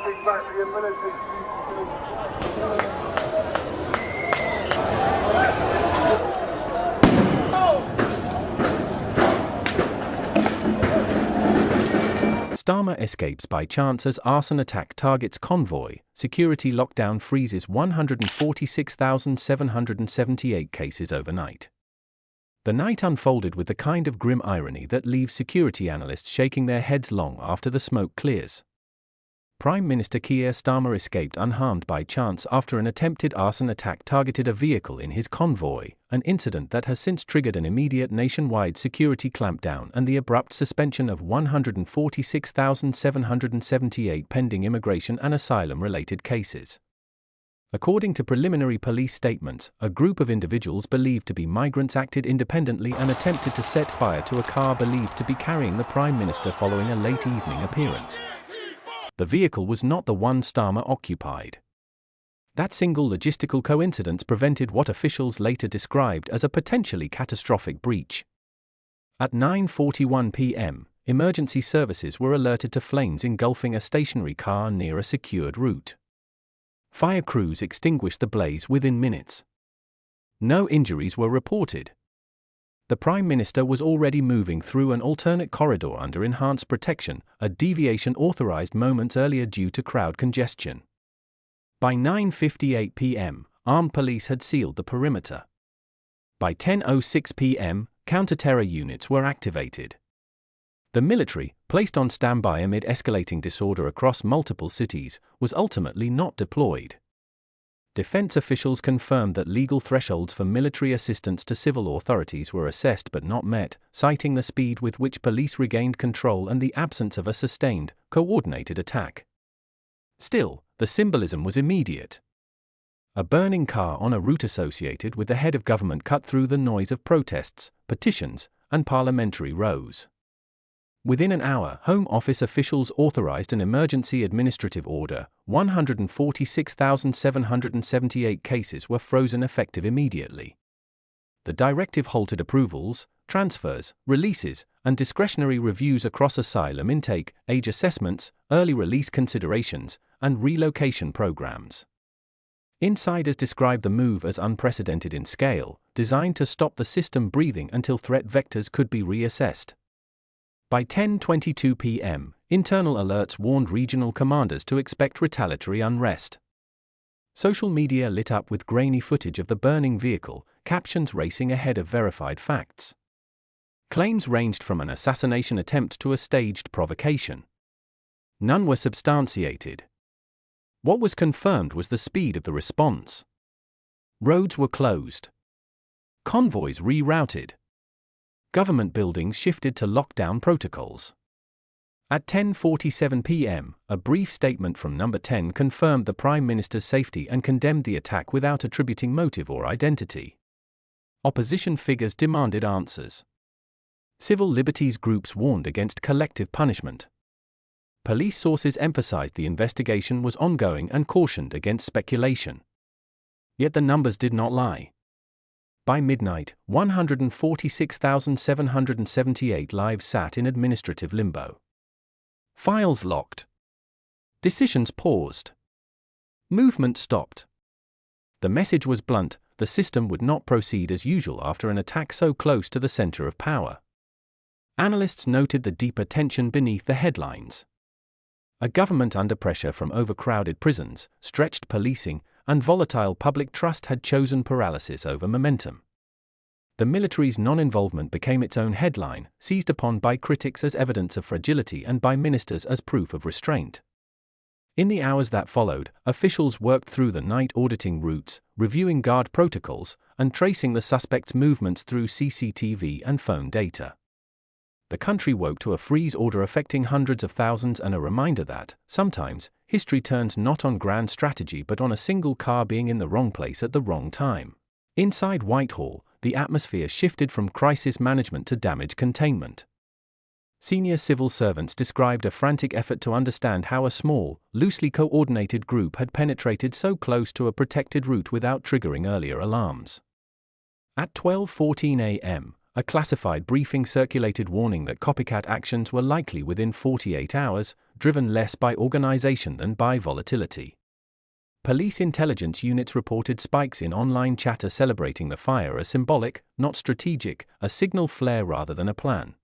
things like the ability Starmer escapes by chance as arson attack targets convoy. Security lockdown freezes 146,778 cases overnight. The night unfolded with the kind of grim irony that leaves security analysts shaking their heads long after the smoke clears. Prime Minister Keir Starmer escaped unharmed by chance after an attempted arson attack targeted a vehicle in his convoy, an incident that has since triggered an immediate nationwide security clampdown and the abrupt suspension of 146,778 pending immigration and asylum-related cases. According to preliminary police statements, a group of individuals believed to be migrants acted independently and attempted to set fire to a car believed to be carrying the Prime Minister following a late evening appearance. The vehicle was not the one Starmer occupied. That single logistical coincidence prevented what officials later described as a potentially catastrophic breach. At 9:41 p.m., emergency services were alerted to flames engulfing a stationary car near a secured route. Fire crews extinguished the blaze within minutes. No injuries were reported. The Prime Minister was already moving through an alternate corridor under enhanced protection, a deviation authorized moments earlier due to crowd congestion. By 9:58 p.m., armed police had sealed the perimeter. By 10:06 p.m., counter-terror units were activated. The military, placed on standby amid escalating disorder across multiple cities, was ultimately not deployed. Defense officials confirmed that legal thresholds for military assistance to civil authorities were assessed but not met, citing the speed with which police regained control and the absence of a sustained, coordinated attack. Still, the symbolism was immediate. A burning car on a route associated with the head of government cut through the noise of protests, petitions, and parliamentary rows. Within an hour, Home Office officials authorized an emergency administrative order. 146,778 cases were frozen effective immediately. The directive halted approvals, transfers, releases, and discretionary reviews across asylum intake, age assessments, early release considerations, and relocation programs. Insiders described the move as unprecedented in scale, designed to stop the system breathing until threat vectors could be reassessed. By 10:22 p.m., internal alerts warned regional commanders to expect retaliatory unrest. Social media lit up with grainy footage of the burning vehicle, captions racing ahead of verified facts. Claims ranged from an assassination attempt to a staged provocation. None were substantiated. What was confirmed was the speed of the response. Roads were closed. Convoys rerouted. Government buildings shifted to lockdown protocols. At 10:47 p.m., a brief statement from Number 10 confirmed the Prime Minister's safety and condemned the attack without attributing motive or identity. Opposition figures demanded answers. Civil liberties groups warned against collective punishment. Police sources emphasized the investigation was ongoing and cautioned against speculation. Yet the numbers did not lie. By midnight, 146,778 lives sat in administrative limbo. Files locked. Decisions paused. Movement stopped. The message was blunt: the system would not proceed as usual after an attack so close to the center of power. Analysts noted the deeper tension beneath the headlines. A government under pressure from overcrowded prisons, stretched policing, and volatile public trust had chosen paralysis over momentum. The military's non-involvement became its own headline, seized upon by critics as evidence of fragility and by ministers as proof of restraint. In the hours that followed, officials worked through the night auditing routes, reviewing guard protocols, and tracing the suspects' movements through CCTV and phone data. The country woke to a freeze order affecting hundreds of thousands and a reminder that, sometimes, history turns not on grand strategy but on a single car being in the wrong place at the wrong time. Inside Whitehall, the atmosphere shifted from crisis management to damage containment. Senior civil servants described a frantic effort to understand how a small, loosely coordinated group had penetrated so close to a protected route without triggering earlier alarms. At 12:14 a.m., A classified briefing circulated warning that copycat actions were likely within 48 hours, driven less by organization than by volatility. Police intelligence units reported spikes in online chatter celebrating the fire as symbolic, not strategic, a signal flare rather than a plan.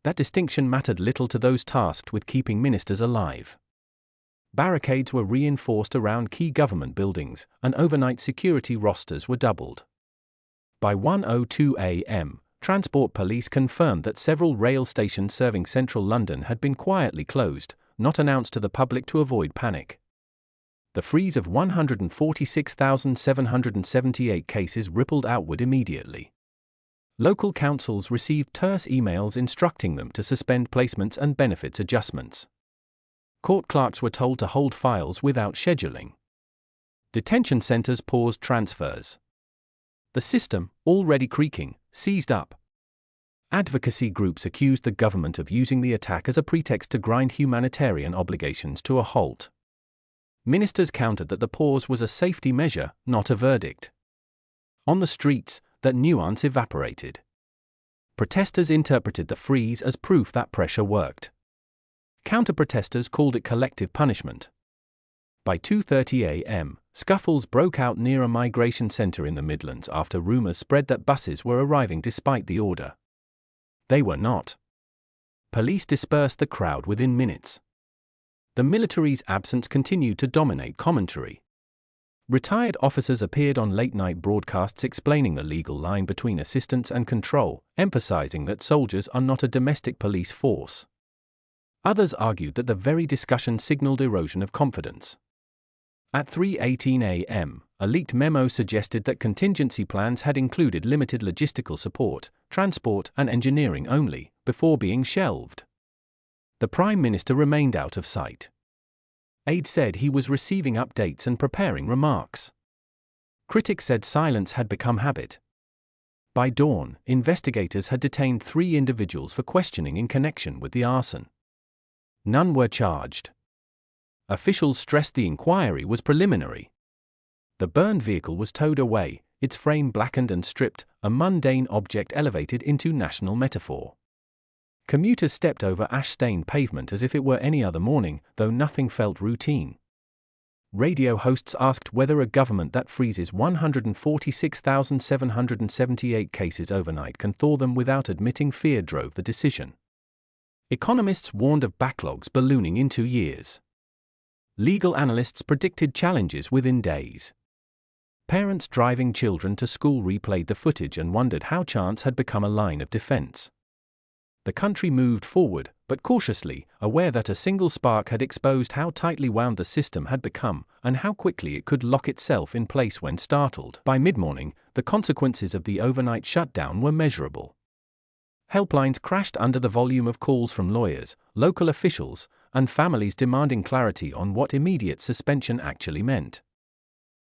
That distinction mattered little to those tasked with keeping ministers alive. Barricades were reinforced around key government buildings, and overnight security rosters were doubled. By 1:02 a.m., Transport Police confirmed that several rail stations serving central London had been quietly closed, not announced to the public to avoid panic. The freeze of 146,778 cases rippled outward immediately. Local councils received terse emails instructing them to suspend placements and benefits adjustments. Court clerks were told to hold files without scheduling. Detention centres paused transfers. The system, already creaking, seized up. Advocacy groups accused the government of using the attack as a pretext to grind humanitarian obligations to a halt. Ministers countered that the pause was a safety measure, not a verdict. On the streets, that nuance evaporated. Protesters interpreted the freeze as proof that pressure worked. Counter-protesters called it collective punishment. By 2:30 a.m., scuffles broke out near a migration centre in the Midlands after rumours spread that buses were arriving despite the order. They were not. Police dispersed the crowd within minutes. The military's absence continued to dominate commentary. Retired officers appeared on late-night broadcasts explaining the legal line between assistance and control, emphasizing that soldiers are not a domestic police force. Others argued that the very discussion signaled erosion of confidence. At 3:18 a.m., a leaked memo suggested that contingency plans had included limited logistical support, transport and engineering only, before being shelved. The Prime Minister remained out of sight. Aides said he was receiving updates and preparing remarks. Critics said silence had become habit. By dawn, investigators had detained 3 individuals for questioning in connection with the arson. None were charged. Officials stressed the inquiry was preliminary. The burned vehicle was towed away, its frame blackened and stripped, a mundane object elevated into national metaphor. Commuters stepped over ash-stained pavement as if it were any other morning, though nothing felt routine. Radio hosts asked whether a government that freezes 146,778 cases overnight can thaw them without admitting fear drove the decision. Economists warned of backlogs ballooning into years. Legal analysts predicted challenges within days. Parents driving children to school replayed the footage and wondered how chance had become a line of defense. The country moved forward, but cautiously, aware that a single spark had exposed how tightly wound the system had become, and how quickly it could lock itself in place when startled. By mid-morning, the consequences of the overnight shutdown were measurable. Helplines crashed under the volume of calls from lawyers, local officials, and families demanding clarity on what immediate suspension actually meant.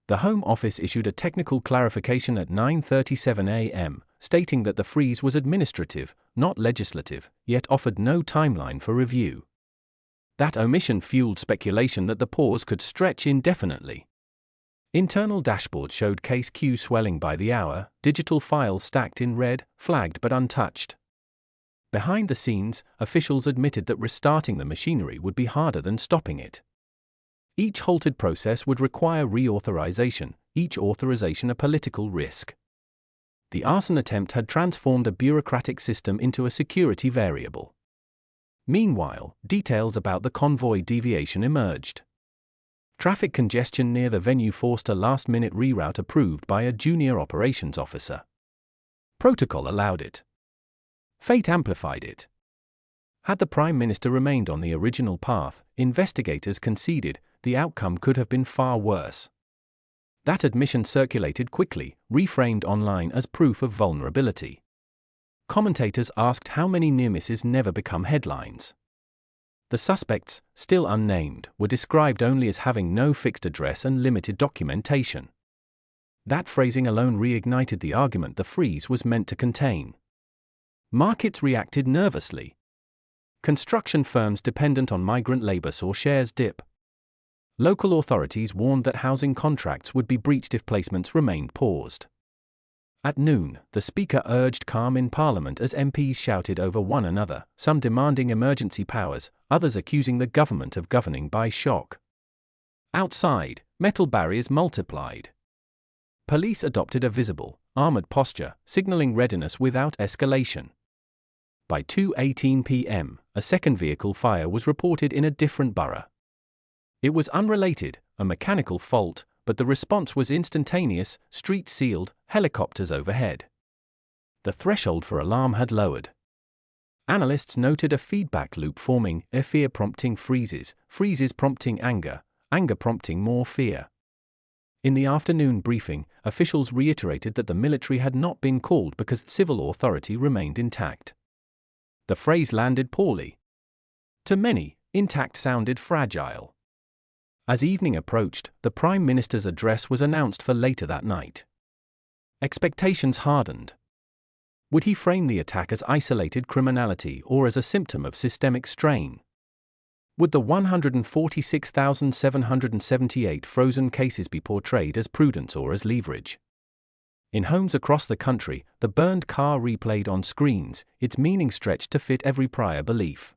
The Home Office issued a technical clarification at 9:37 a.m., stating that the freeze was administrative, not legislative, yet offered no timeline for review. That omission fueled speculation that the pause could stretch indefinitely. Internal dashboards showed case queue swelling by the hour, digital files stacked in red, flagged but untouched. Behind the scenes, officials admitted that restarting the machinery would be harder than stopping it. Each halted process would require reauthorization, each authorization a political risk. The arson attempt had transformed a bureaucratic system into a security variable. Meanwhile, details about the convoy deviation emerged. Traffic congestion near the venue forced a last-minute reroute approved by a junior operations officer. Protocol allowed it. Fate amplified it. Had the Prime Minister remained on the original path, investigators conceded, the outcome could have been far worse. That admission circulated quickly, reframed online as proof of vulnerability. Commentators asked how many near misses never become headlines. The suspects, still unnamed, were described only as having no fixed address and limited documentation. That phrasing alone reignited the argument the freeze was meant to contain. Markets reacted nervously. Construction firms dependent on migrant labor saw shares dip. Local authorities warned that housing contracts would be breached if placements remained paused. At noon, the Speaker urged calm in Parliament as MPs shouted over one another, some demanding emergency powers, others accusing the government of governing by shock. Outside, metal barriers multiplied. Police adopted a visible, armoured posture, signalling readiness without escalation. By 2:18 p.m., a second vehicle fire was reported in a different borough. It was unrelated, a mechanical fault, but the response was instantaneous, streets sealed, helicopters overhead. The threshold for alarm had lowered. Analysts noted a feedback loop forming, fear prompting freezes, freezes prompting anger, anger prompting more fear. In the afternoon briefing, officials reiterated that the military had not been called because civil authority remained intact. The phrase landed poorly. To many, intact sounded fragile. As evening approached, the Prime Minister's address was announced for later that night. Expectations hardened. Would he frame the attack as isolated criminality or as a symptom of systemic strain? Would the 146,778 frozen cases be portrayed as prudence or as leverage? In homes across the country, the burned car replayed on screens, its meaning stretched to fit every prior belief.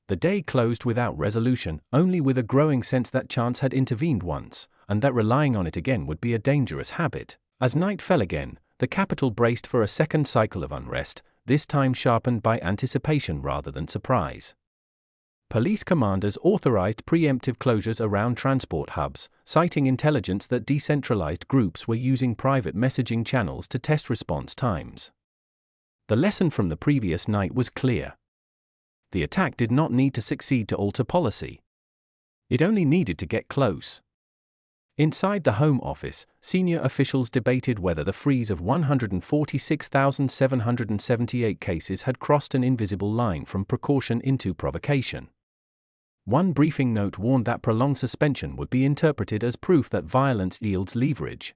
The day closed without resolution, only with a growing sense that chance had intervened once, and that relying on it again would be a dangerous habit. As night fell again, the capital braced for a second cycle of unrest, this time sharpened by anticipation rather than surprise. Police commanders authorized preemptive closures around transport hubs, citing intelligence that decentralized groups were using private messaging channels to test response times. The lesson from the previous night was clear. The attack did not need to succeed to alter policy. It only needed to get close. Inside the Home Office, senior officials debated whether the freeze of 146,778 cases had crossed an invisible line from precaution into provocation. One briefing note warned that prolonged suspension would be interpreted as proof that violence yields leverage.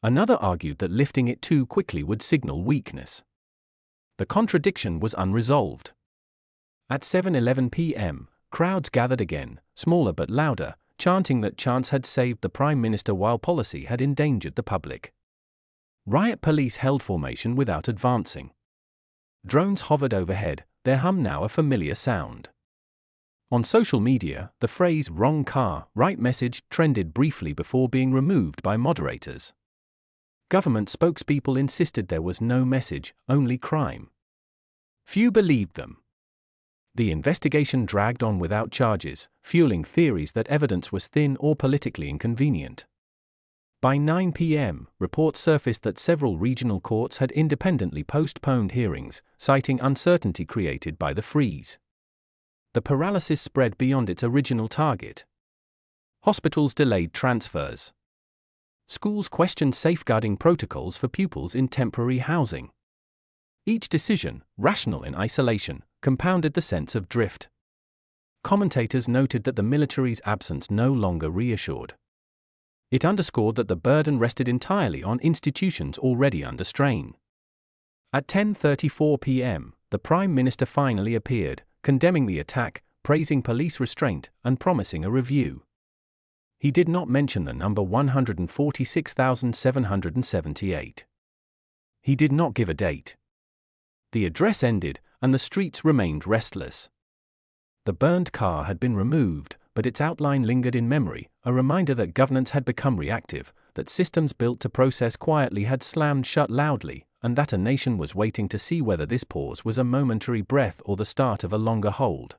Another argued that lifting it too quickly would signal weakness. The contradiction was unresolved. At 7:11 p.m., crowds gathered again, smaller but louder, chanting that chance had saved the Prime Minister while policy had endangered the public. Riot police held formation without advancing. Drones hovered overhead, their hum now a familiar sound. On social media, the phrase "wrong car, right message" trended briefly before being removed by moderators. Government spokespeople insisted there was no message, only crime. Few believed them. The investigation dragged on without charges, fueling theories that evidence was thin or politically inconvenient. By 9 p.m., reports surfaced that several regional courts had independently postponed hearings, citing uncertainty created by the freeze. The paralysis spread beyond its original target. Hospitals delayed transfers. Schools questioned safeguarding protocols for pupils in temporary housing. Each decision, rational in isolation, compounded the sense of drift. Commentators noted that the military's absence no longer reassured. It underscored that the burden rested entirely on institutions already under strain. At 10:34 p.m., the Prime Minister finally appeared, condemning the attack, praising police restraint, and promising a review. He did not mention the number 146,778. He did not give a date. The address ended, and the streets remained restless. The burned car had been removed, but its outline lingered in memory, a reminder that governance had become reactive, that systems built to process quietly had slammed shut loudly, and that a nation was waiting to see whether this pause was a momentary breath or the start of a longer hold.